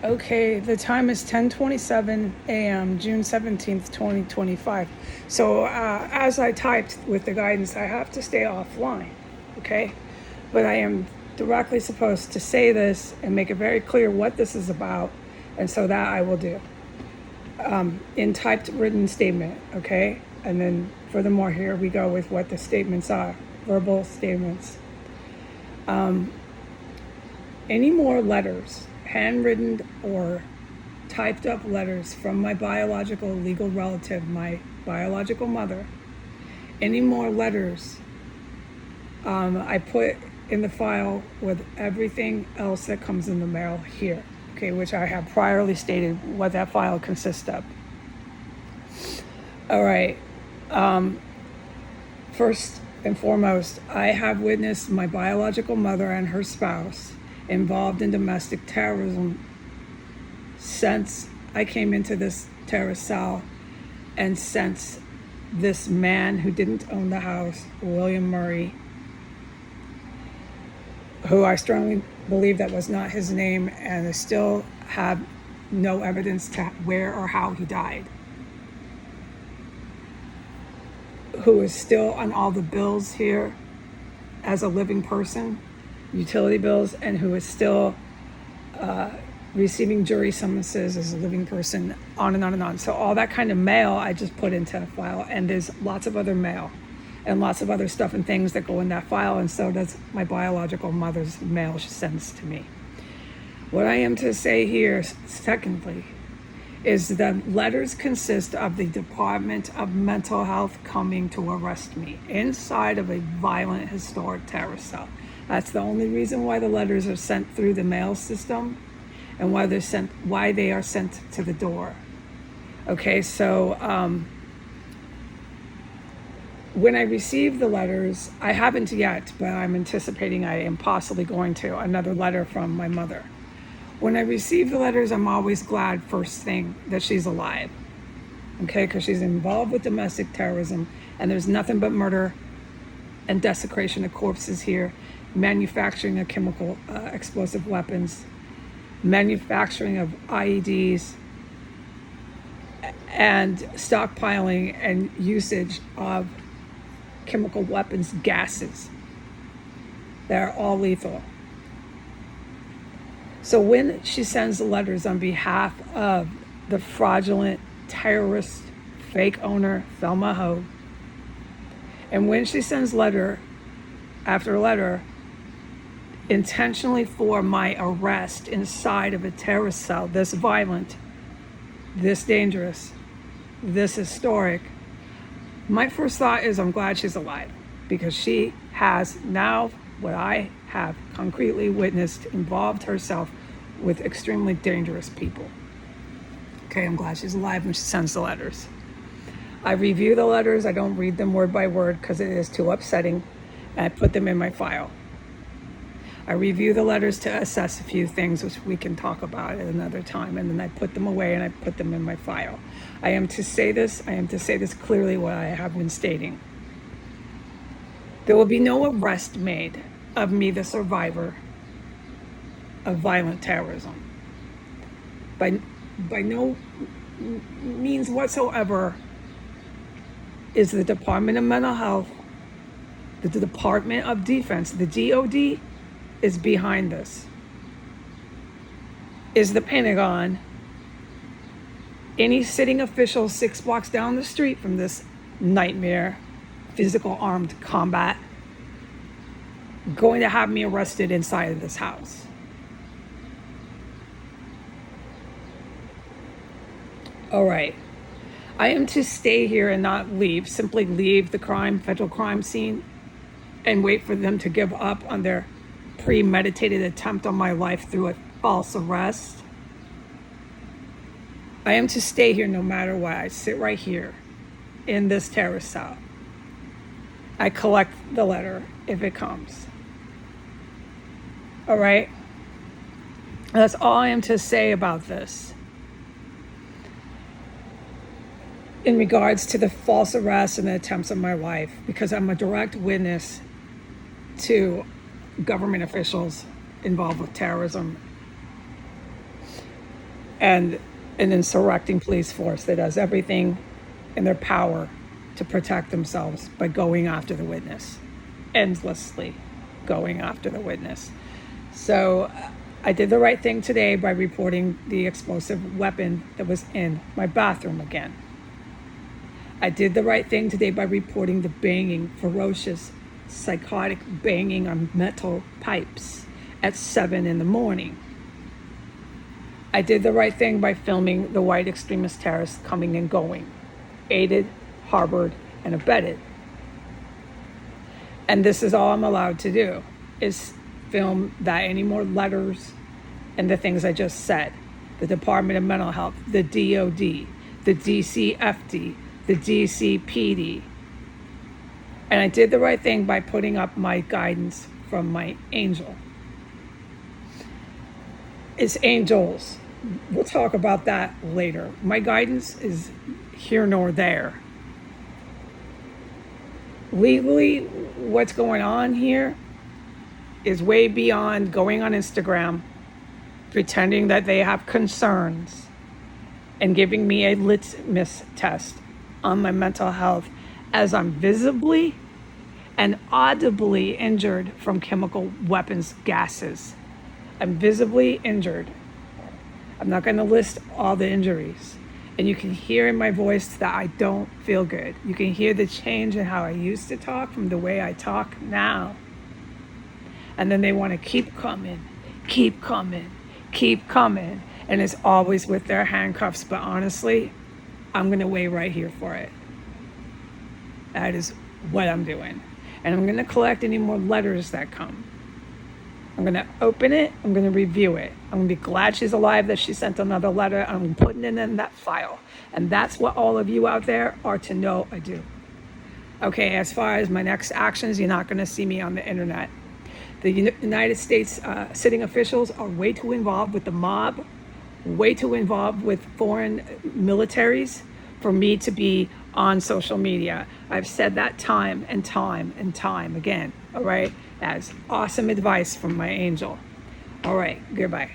Okay, the time is 10:27 a.m., June 17th, 2025. So as I typed with the guidance, I have to stay offline, okay? But I am directly supposed to say this and make it very clear what this is about, and so that I will do. In typed written statement, okay? And then furthermore, here we go with what the statements are, verbal statements. Any more letters, handwritten or typed up letters from my biological legal relative, my biological mother, any more letters I put in the file with everything else that comes in the mail here, okay, which I have priorly stated what that file consists of. All right. First and foremost, I have witnessed my biological mother and her spouse involved in domestic terrorism since I came into this terrorist cell, and since this man who didn't own the house, William Murray, who I strongly believe that was not his name, and I still have no evidence to where or how he died, who is still on all the bills here as a living person, utility bills, and who is still receiving jury summonses as a living person, on and on and on. So all that kind of mail I just put into a file, and there's lots of other mail and lots of other stuff and things that go in that file, and so does my biological mother's mail she sends to me. What I am to say here, secondly, is that letters consist of the Department of Mental Health coming to arrest me inside of a violent historic terrorist cell. That's the only reason why the letters are sent through the mail system, and why they are sent to the door. Okay, so when I receive the letters, I haven't yet, but I'm anticipating I am possibly going to, another letter from my mother. When I receive the letters, I'm always glad, first thing, that she's alive, okay, because she's involved with domestic terrorism, and there's nothing but murder and desecration of corpses here, manufacturing of chemical explosive weapons, manufacturing of IEDs, and stockpiling and usage of chemical weapons, gases that are all lethal. So when she sends the letters on behalf of the fraudulent terrorist fake owner Thelma Hogue, and when she sends letter after letter intentionally for my arrest inside of a terrorist cell, this violent, this dangerous, this historic, my first thought is I'm glad she's alive, because she has now, what I have concretely witnessed, involved herself with extremely dangerous people. Okay, I'm glad she's alive when she sends the letters. I review the letters. I don't read them word by word because it is too upsetting, and I put them in my file. I review the letters to assess a few things, which we can talk about at another time, and then I put them away and I put them in my file. I am to say this clearly, what I have been stating. There will be no arrest made of me, the survivor of violent terrorism. By no means whatsoever is the Department of Mental Health, the Department of Defense, the DOD, is behind this. Is the Pentagon, any sitting official 6 blocks down the street from this nightmare, physical armed combat, going to have me arrested inside of this house? All right. I am to stay here and not leave, simply leave the federal crime scene, and wait for them to give up on their premeditated attempt on my life through a false arrest. I am to stay here no matter what. I sit right here in this terrorist cell. I collect the letter if it comes. All right? That's all I am to say about this. In regards to the false arrest and the attempts on my life, because I'm a direct witness to government officials involved with terrorism and an insurrecting police force that does everything in their power to protect themselves by going after the witness, endlessly going after the witness. So I did the right thing today by reporting the explosive weapon that was in my bathroom again. I did the right thing today by reporting the banging, ferocious, psychotic banging on metal pipes at 7 in the morning. I did the right thing by filming the white extremist terrorists coming and going, aided, harbored, and abetted. And this is all I'm allowed to do, is film that any more letters and the things I just said. The Department of Mental Health, the DOD, the DCFD, the DCPD. And I did the right thing by putting up my guidance from my angel. It's angels. We'll talk about that later. My guidance is here nor there. Legally, what's going on here is way beyond going on Instagram, pretending that they have concerns, and giving me a litmus test on my mental health as I'm visibly and audibly injured from chemical weapons gases. I'm visibly injured. I'm not going to list all the injuries. And you can hear in my voice that I don't feel good. You can hear the change in how I used to talk from the way I talk now. And then they want to keep coming, keep coming, keep coming. And it's always with their handcuffs. But honestly, I'm going to wait right here for it. That is what I'm doing. And I'm going to collect any more letters that come. I'm going to open it. I'm going to review it. I'm going to be glad she's alive that she sent another letter. I'm putting it in that file. And that's what all of you out there are to know I do. Okay, as far as my next actions, you're not going to see me on the internet. The United States sitting officials are way too involved with the mob, way too involved with foreign militaries for me to be on social media. I've said that time and time and time again, all right? That's awesome advice from my angel. All right, goodbye.